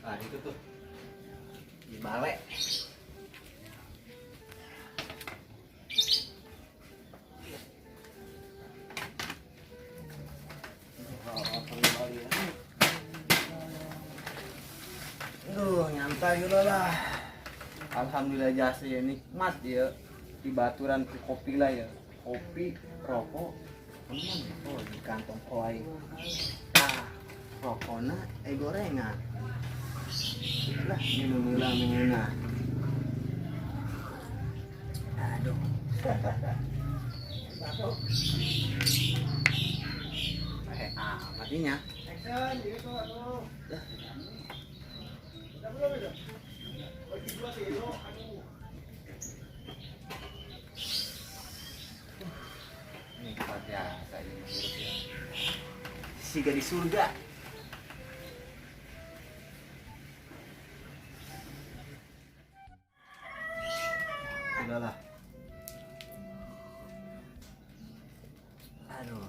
Nah itu tuh di balai. Aduh, nyantai udah lah. Alhamdulillah jasa ya nikmat ya. Di baturan kopi lah ya. Kopi, rokok, oh di kantong koi. Ah, rokoknya gorengan. Lah, minum lah. Aduh. Matinya. Nikmat biasa ini siga di surga. Udahlah. Aduh.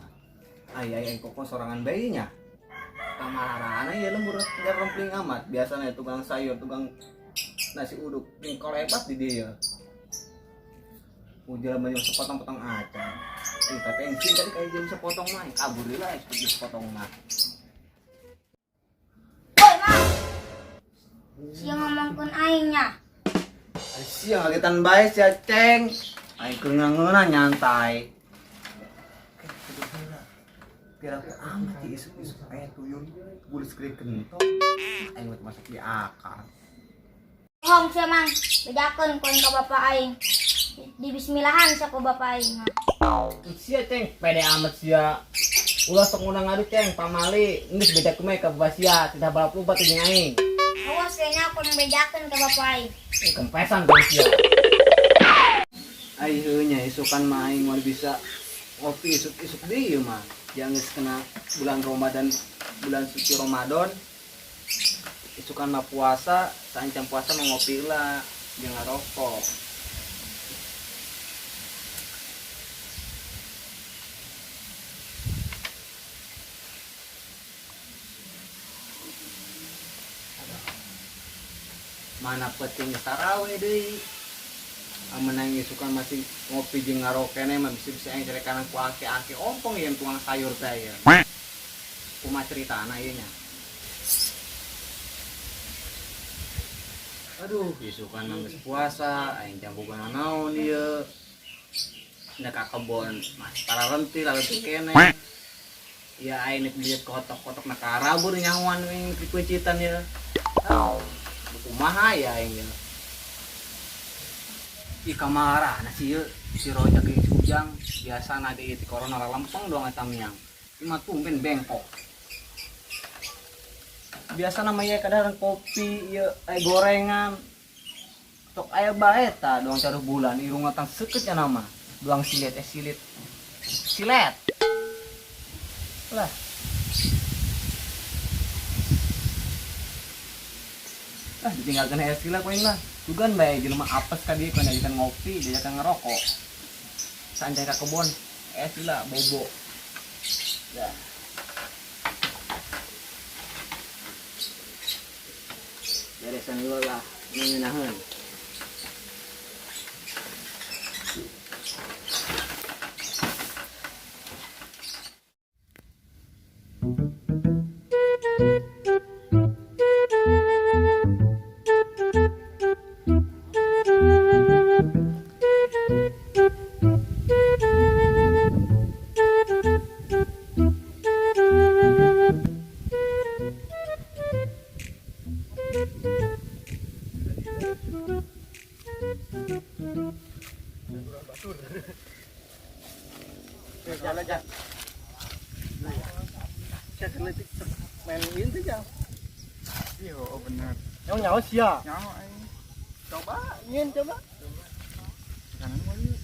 Ay kok sorangan bayinya. Kamarana ya lembur biar rempling amat. Biasanya tukang sayur, tukang nasi uduk. Ini kalau hebat di dia. Ujar banyak sepotong-potong aja. Tapi pensi tadi kayak jam sepotong mah kabur lah itu sepotong mah. Woi, Mang. Siang ngomongkeun aingnya. Siang alitan bae sia Ceng. Aing keungeungeuna nyantai. Kira amat di isuk-isuk aya tuyul bulis kering kentong. Aing buat masuk di akar. Bohong sia Mang, bedakeun koin ka bapak aing. Di bismillahan sa ko bapak aing. Sia Ceng, pede amat sia. Ulah sok ngundang ngadu Ceng, pamali. Geus beda kumaha ka bapak sia, tidak balap lupa teh jeung aing. Awas kayaknya aku bedakeun ka bapak aing. Kempesan tuh sia. Ai heunya isukan mah aing mah bisa ngopi isuk-isuk deui mah. Jangan kena bulan Ramadan, bulan suci Ramadan. Isukan mah puasa, saencam puasa mah ngopi lah, jangan rokok. Mana pentingnya tarawih deui. Menang isukan masih ngopi jeung ngarokene mah bisa aing cari kanan ku ake-ake ompong yang tukang sayur teh ya. Kumaha ceritana ieu nya. Aduh, isukan mah geus puasa, aing jambugan naon ieu. Da ka kebon mas para renti lalu kene. Ya aing nek lihat kotok-kotok na karabur nyawan ning kucitan ya. Kumaha ya aing ya. Ika marah nasi yuk si rojak yang sujang biasa nade di corona lempeng doang atamnya cuma tumben bengkok biasa namanya kadang kopi ya gorengan tok aya bae ta doang caruh bulan irung latang seket ya nama doang silet lah ditinggalkan silet koin lah juga bae jelema apes ka dieu kana dikan ngopi diakan ngerokok sanjay ka kebon sila bobo dah beresan dulu lah ngeunaheun jalan aja. Saya seletik main ini aja. Iya, benar. Yang nyawa sia. Nyawa aing. Coba, ingin coba. Kanan mau yuk.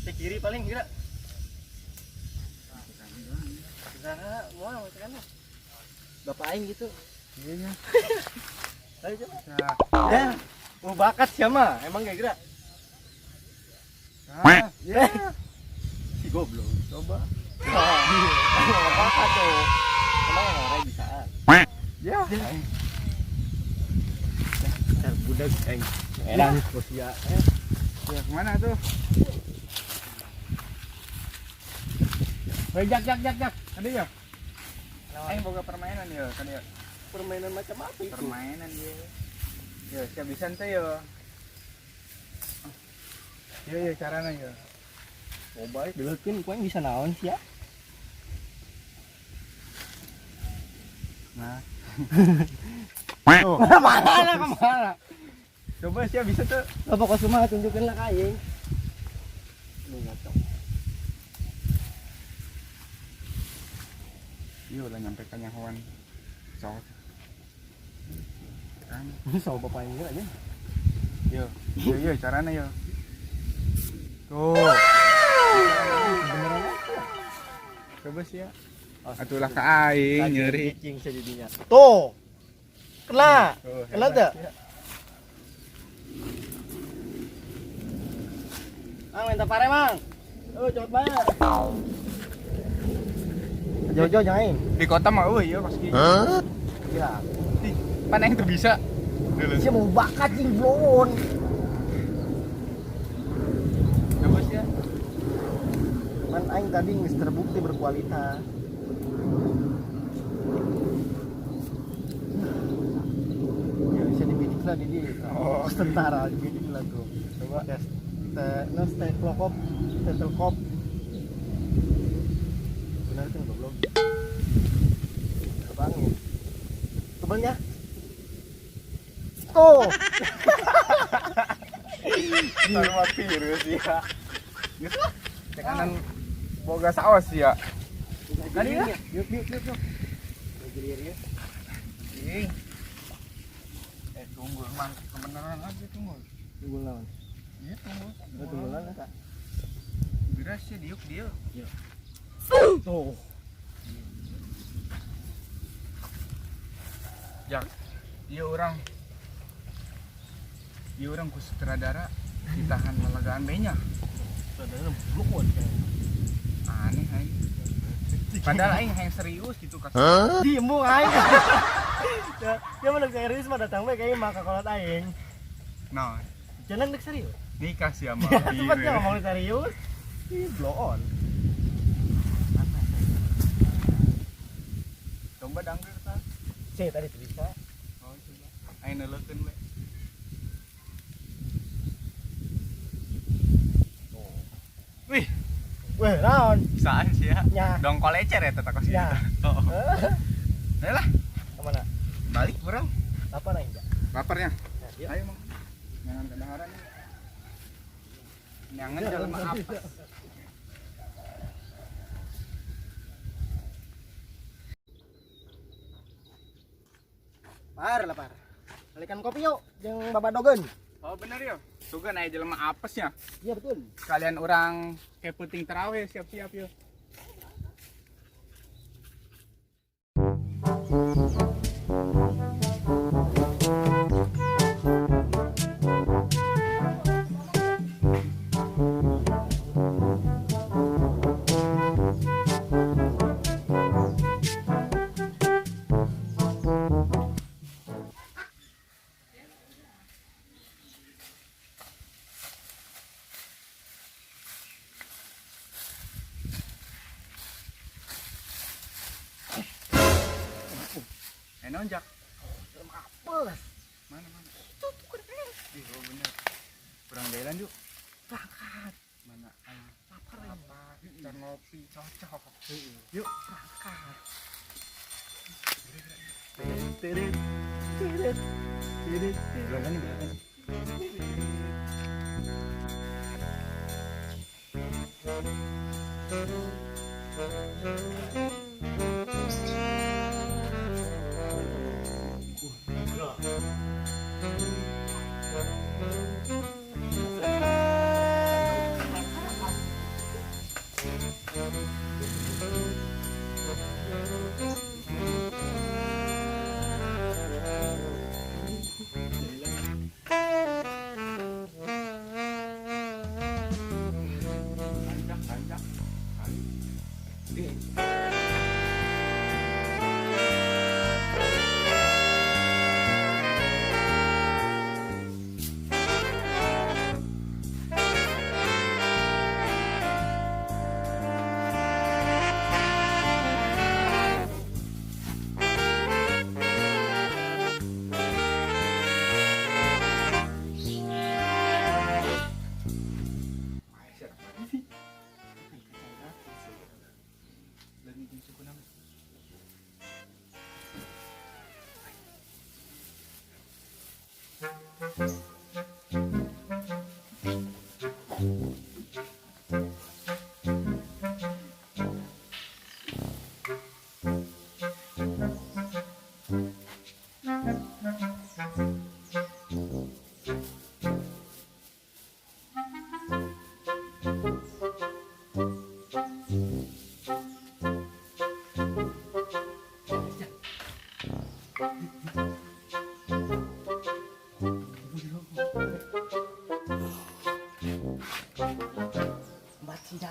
Ke kiri paling kira. Sana, mau kan. Bapak aing gitu. Iya nya. Ayo coba. Ya, mau bakat siapa? Emang kayak kira. Ya. Si goblok. Coba. Bakat tuh. Emang orang bisa. Ya. Deg edan bos ya. Ya kemana tuh? Woi jak. Ada ya? Aing boga permainan ya, kan ya. Permainan macam apa itu? Permainan dia. Ya, siap bisa tuh ya. Ya caranya ya. Coba dulukin kau bisa naon sih ya? Nah. Oh. Kemana? Coba siap bisa tuh. Apa kau semua tunjukin lah kain. Lu ngacau. Iya udah nyampe ke nyahuan. Sok. Kan. Sama bapak ini aja. Yo caranya yo. Tuh. Beneran Coba sih ya. Oh, Atulah ke aing nyeri. Cing sejadinya. Tuh. Kena. Tuh, Kena hebat, tak? ya. Mang minta pare mang. Cepet banget. Jauh-jauh jangan. Di kota mah euy ya pasti. Gila. Ih, pan aing tuh bisa. Dulu. Siapa mau bakat cing blon. Coba sih ya. Man aing tadi geus terbukti berkualitas. Ya bisa dibidik lah di dia. Oh. Tentara dibidik lah tuh. Coba tes teleskop. Benar kan goblok. Terbangin. Tebalnya. Tuh. Taruh mati virus ya. Geus lah. Tekanan boga saos ya. Tadi ya. Yuk. Gelir ya. Ih. Tunggu emang kebenaran aja tunggu. Tunggu lawan. Iya tunggu. Tunggu lawan Kak. Beras ya diuk dia. Tuh. Jak. Iya orang ku sutradara ditahan melegaan B-nya. Saudara blok Aneh aing. Padahal aing yang serius gitu kasih. Diem bu aing. Dia mana serius mah datang bae kayak maka kolot aing. Nah, Jangan dek serius. nikah sih sama Cepatnya ngomong serius. Ih, blow on. Coba dangker ta. Cek tadi tuh bisa. Oh, coba. Aing neulekeun we. Wih, Weh, naon? saan sih ya? Nya. Dongkol ecer ya tetap kasih. Ya. Oh. Ayo lah, Kemana? balik kurang. Apa naik enggak? Laparnya. Ya, Ayo, Mang. Jangan kedengaran. Nyangen jalan apa? Lapar. Balikan kopi yuk, jeung babadogeun. Oh bener ya. Sugan aya jelema apesnya. Iya betul. Sekalian orang kayak puting terawih siap-siap yuk. Nonjak. Apes. Mana? Ih, oh bener. Kurang jalan yuk. Berangkat. Mana? Lapar Apa? Kita ngopi cocok. Yuk, berangkat. Tirit. Belakang nih.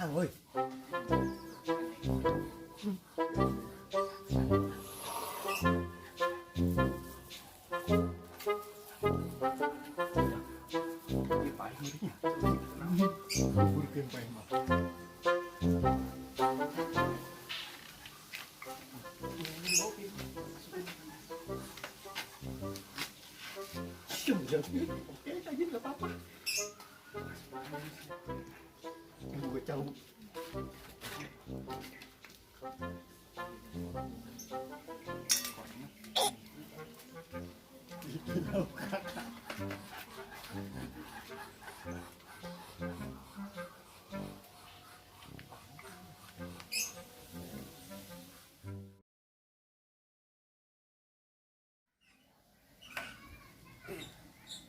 datang, woi. Oke, aja nggak apa-apa. Yang gue tahu.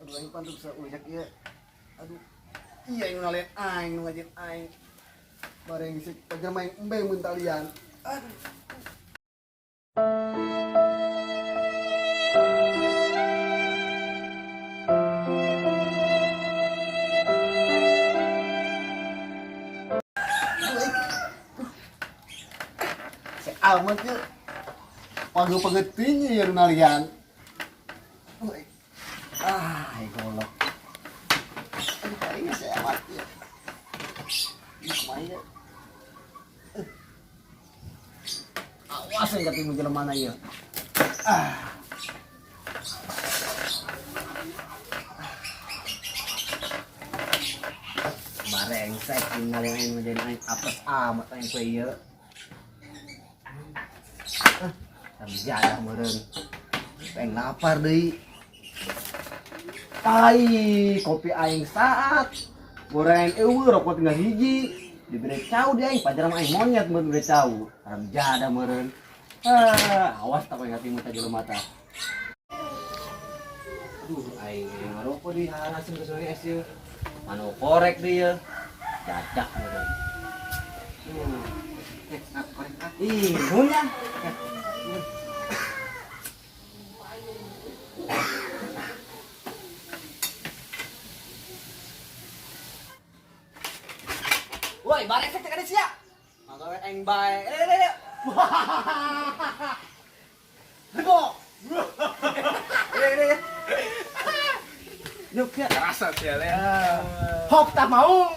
Aduh, aing pantuk bisa ujak ieu. Aduh. Iya yang ngaliat aing, nu ngajin aing. Bareng si pajama yang embeng mun talian. Aduh. Si amat ya. Pageu-pageuting ya nu nalian. Golok. Ini saya mati ya. Ini kemana? Awas yang katimu jalan mana ya? Bareng saya tinggal yang lain menjadi naik apes amat yang kue ya. Tapi jadah meren. Pengen lapar deh. Tai, kopi aing saat gorengan eueuh rokok tinggal hiji diberi cau dia aing pajaran aing monyet mun diberi cau haram jada meureun. Awas tak ingat imut aja mata. Aduh aing ngarokok di harasin ke sore es ieu. Manu korek dia. Dadak meureun. Korek. Ih, nunya. Woi, bareng cek ada sia. Magawe aing bae. Lego. Yuk ya. Kerasa sih ya. Hop tak mau.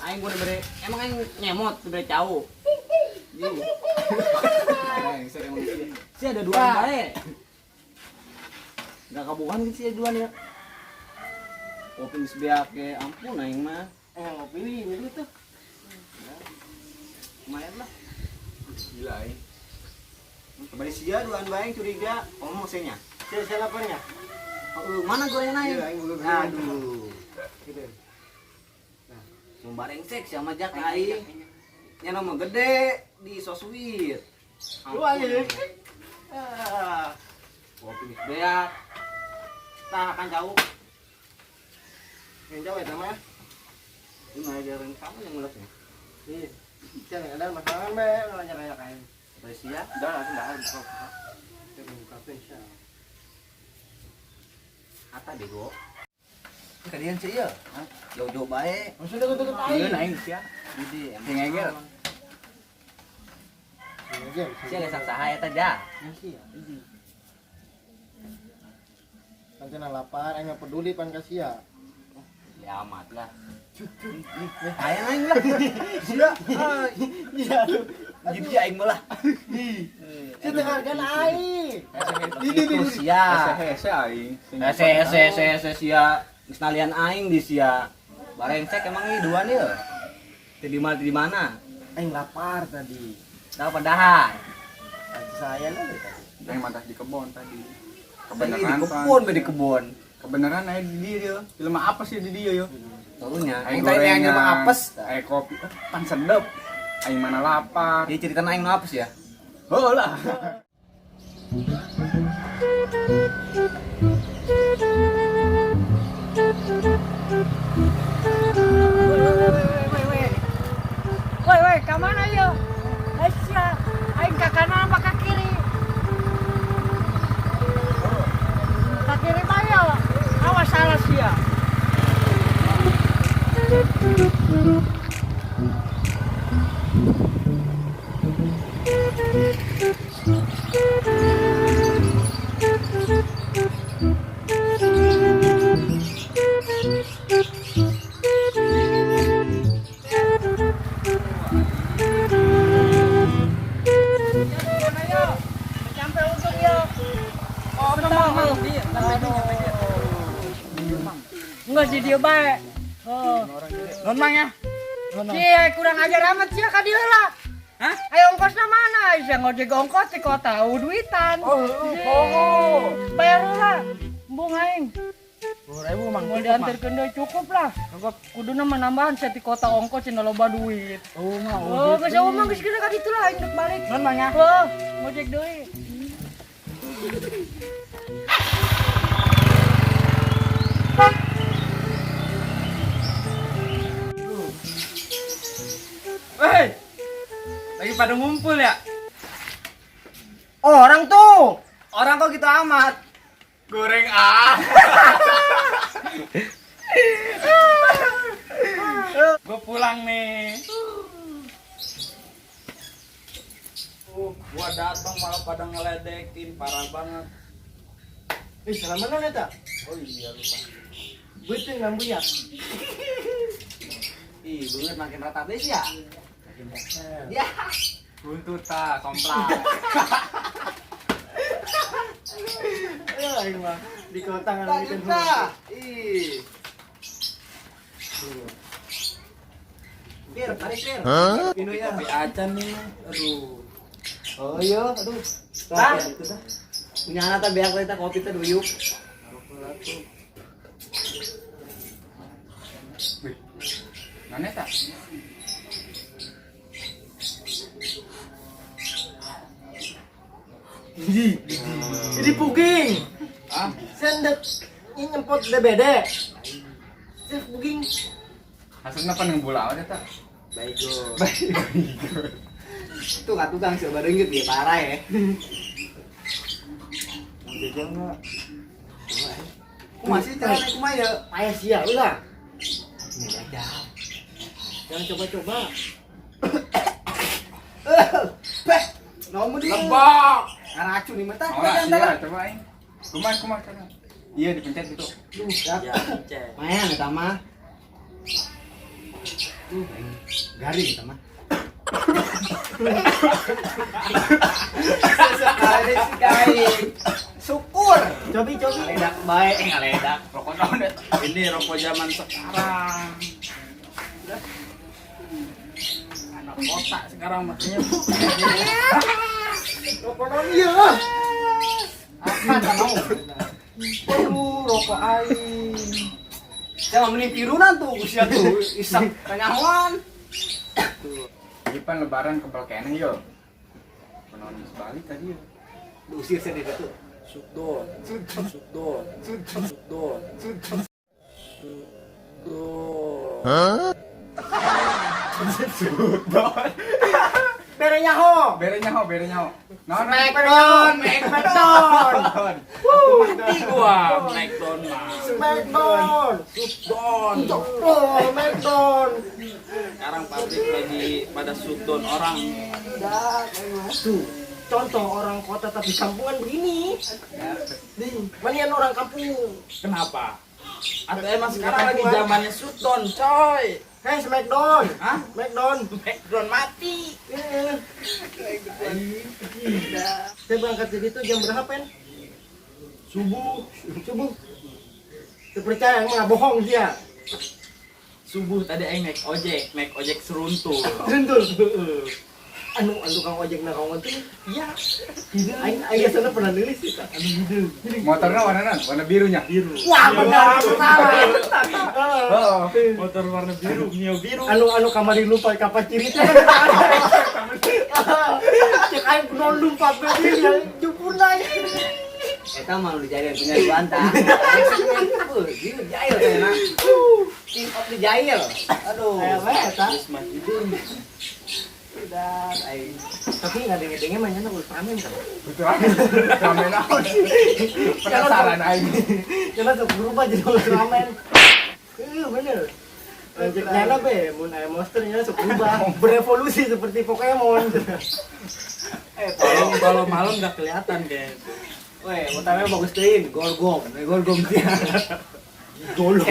Aing gua diberi, emang aing nyemot diberi cau. Si ada dua bae. Enggak kabuhan sih dua nih. Kopi geus beake, ampun aing mah. Pilih ini tuh. Lumayan lah. Gila aing. Kembali sia duaan bae curiga, ngomong senya. Saya lapornya. Mana gorengan aing? Iya, aing belum. Aduh. Gitu. Sumbar engsek sama jak aing. Nya nama gede di soswit. Lu aja. Kopi geus beak. Tah kan jauh. Yang jauh ya sama. Ini ajaran kamu yang mulutnya. Iya. Jangan ada masalah be, nanya-nanya kain. Kembali sia. Dah, dah. Terbuka spesial. Ata bego. Kalian sih ya? Jauh-jauh bae. Maksudnya tutup Iya air. naing sia. Jadi Sing ngegel. sia geus saha eta ja. Iya. Kan cenah lapar, aing mah peduli pan ka sia. Ya amat lah. Aing aing lah. Sia. Iya. Gitu aing malah. Sia dengarkan aing. Di sia. Hese aing. Hese sia. Geus nalian aing di sia. Barengsek emang ini dua nih. Di mana? Aing lapar tadi. Tahu padahal. Tadi saya lah tadi. Aing mantap di kebon tadi. Tadi di kebun, di kebun. Kebenaran aing di dia. Film apa sih di dia yo? Tahunya. Aing Aing tadi yang gorengan, mah apes. aing kopi, pan sedep. Aing mana lapar. Dia cerita aing mah apes ya. Oh lah. Woi, ke mana yo? Asia, aing ke kanan apa ke kiri? Ke kiri ayo. Awas salah sia. Mang. Enggak sih dia baik. Non mang ya. Cie kurang ajar amat sih ka dia lah. Hah? Ayo ongkosna mana? Bisa ngojek ongkos di kota duitan. Bayar lah. Bung aing. 10.000 mang. Mau diantarkeun deui cukup lah. Kuduna menambahan saya di kota ongkos cenah loba duit. Oh, mah. Oh, geus omong geus kira ka ditu lah aing dek balik. Non mang ya. Oh, ngojek deui. Woi. Lagi pada ngumpul ya? Orang tuh. Orang kok gitu amat? Goreng ah. Gue pulang nih. Gua datang malah pada ngeledekin, parah banget. Salah mana eta? Oh iya lupa. Beuteung ngambuyat. Ih, banget makin rata deh ya. Ya. Buntut ta, komplak. Ayo aing mah di kota Tak ngalikin kita. Ih. Biar, tarik biar. Pino ya. Tapi acan nih. Aduh. Oh iya, aduh. Tah, itu dah. Punya anak tak biar kita kopi teh duyuk. Mana tak? Ini puging. Ah, Sendek ini nyempot DBD. Saya puging. hasilnya apa yang bola aja tak? Baikgo. Tuh kan tukang coba dengit dia parah ya. Mau jajan enggak? Masih caranya kumaha ya? Payah sia ulah. Ini jajan. Jangan coba-coba. Beh, nomor dia. Lebak. Racun nih mata. Oh, iya, coba aing. Kumaha coba. Iya, dipencet gitu. Duh, dak. Mayan eta mah. Garing eta mah. Sekali. Syukur. Cobi. Ngaledak bae, ngaledak. Rokok naon eta? Ini rokok zaman sekarang. Anak kota sekarang makanya. Rokok non ieu. Apa mau? Aduh, rokok aing. Jangan mending tirunan tuh usia tuh. Isap kanyawan. Jipan lebaran kebal kene yo. Penonton balik tadi yo. Diusir saya dari situ. Sudon. Bere nyaho. Bere nyaho. Naon? Smackdown. Mati gua Smackdown mah. Smackdown. Sudon. Oh, Smackdown. Sekarang pabrik lagi pada sudon orang. Tuh, contoh orang kota tapi kampungan begini. Nih, manian orang kampung. Kenapa? Atau emang sekarang lagi zamannya sudon, coy. Hei, Smackdown. Hah? Smackdown. Smackdown mati. Saya berangkat dari itu jam berapa, Pen? Subuh. Saya percaya emang bohong dia. Subuh tadi aing naik ojek seruntul. Sentul. Anu kang ojek na kawan tuh. Iya. Aing sana pernah nulis itu. Anu hideung. Motornya warna naon? Warna birunya. Biru. Wah, benar salah. Oh, motor warna biru, Mio biru. Anu kamari lupa kapan cerita. Cek aing kudu lupa bae ya. Jupurna. Eta mah nu dijadian punya Duanta. Dia jail kayaknya. King of the jail. Aduh. Aya we eta. Udah, aing. Tapi nggak denge-denge mah nyana Ultraman kan. Betul aja. Ramen naon? Penasaran aing. Nyana sok berubah jadi Ultraman. Bener. Lanjut nyana be, mun aya monster nyana sok berubah, berevolusi seperti Pokemon. Kalau malam nggak kelihatan deh. Weh, utamanya bagus teuing, gorgom dia. Golo.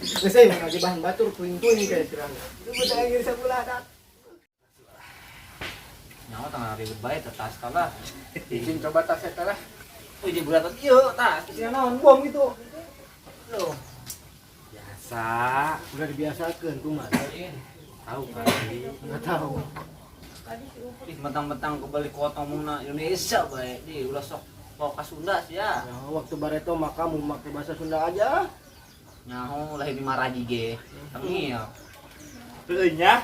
Saya ngaji bahan batur puing-puing kayak serangga. Lu buta lagi sebelah dak. Nyawa tengah ribet bae tetas kalah. Izin coba tas eta lah. Uji berat ieu tah, sing naon bom gitu. Loh. Biasa. Udah dibiasakan tuh mas. Tahu kali. Nggak tahu. Ih, mentang-mentang ke balik kota muna Indonesia bae. Di ulah sok ka Sunda sih ya. Nah, waktu bareto mah kamu pakai bahasa Sunda aja. Nyaho lahir di Maraji ge. Tengil. Teuing nya.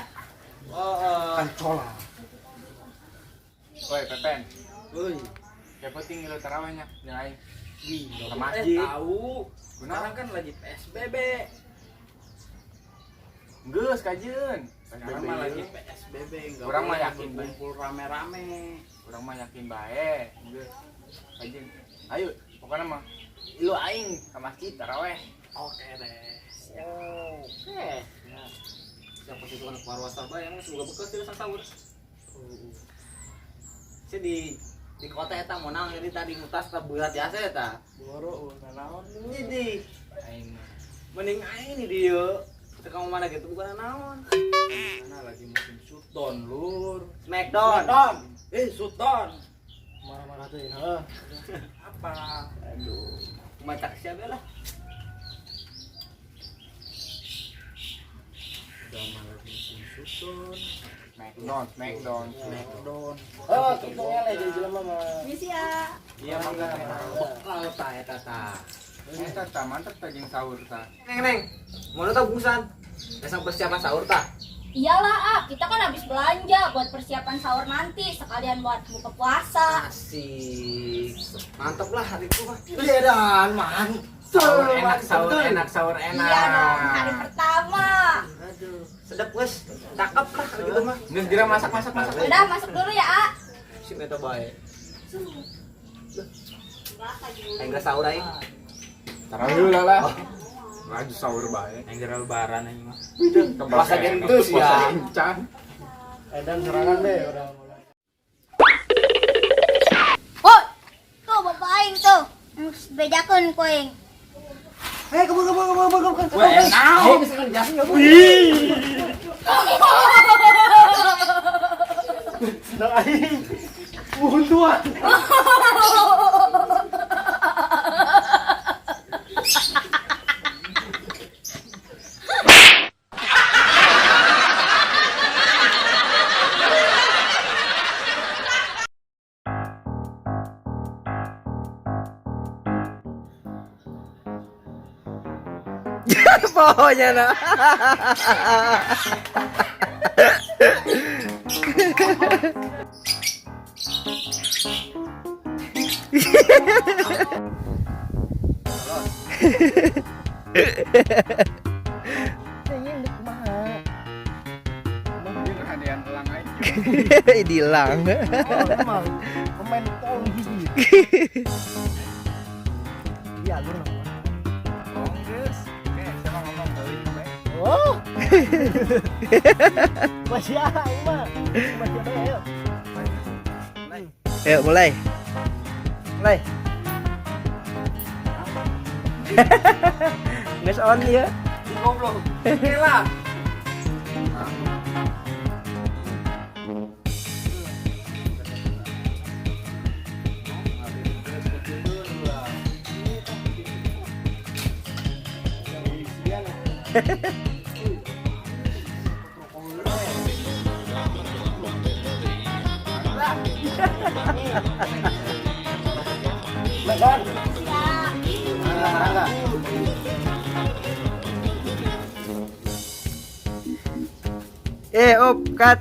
Kan cola. Woi, Pepen. Euy. Yang penting lu tarawihnya nyai. Di Ke masjid. Tahu. Kunaon Sekarang kan lagi PSBB. Geus kajeun. Sekarang mah lagi PSBB enggak. Urang mah yakin bae. kumpul rame-rame. urang mah yakin bae. Geus. Kajeun. Ayo, pokoknya mah lu aing ke masjid tarawih. Oke deh. Oke. Yang pasti itu anak warwasa bae yang semoga bekas di sahur. Si di kota eta monang jadi tadi mutas ta berat biasa eta. Boro naon. Jadi Aing mah mending aing di dieu. Teu ka mana gitu bukan naon. mana lagi musim shutdown lur. Smackdown. Shutdown. Marah-marah tuh ya. Apa? Aduh. Macak siapa lah. Udah malah musim shutdown. Smackdown. Oh, kita ngeleh jadi jelema mah. Iya mangga. Kalau ta eta ta. Eta tah mantep tah jeung sahur tah. Neng. Mau tau bungkusan? Besok persiapan sahur ta. Iyalah, kita kan habis belanja buat persiapan sahur nanti, sekalian buat buka puasa. Asik. Mantep lah hariku mah. Iya dan man. Sahur enak. Iya dong, hari pertama. Aduh, sedap guys. Cakep lah kalau gitu mah. Geus gira masak. Udah masuk dulu ya, A. Si meta bae. Enggak sahur aing. Tarawih lah. Maju sahur bae. Enggak lebaran aing mah. Puasa gendus ya. Encan. Edan serangan deh orang. Oh, tuh bapak aing tuh. Bejakeun ku aing. Kabur. Wah, enak. Misalkan jasa enggak bu. Sedang aing. Buntuan. Pokoknya nah. Hadian elang aja. Dilang. Emang pemain pon gigi. Iya, lu. Geus. Oke, sama ngomong deui bae. Oh. Masih aing mah. Masih ada ya. Ayo mulai. Nges on ya. Goblok. Gila. Makan. Op, cut.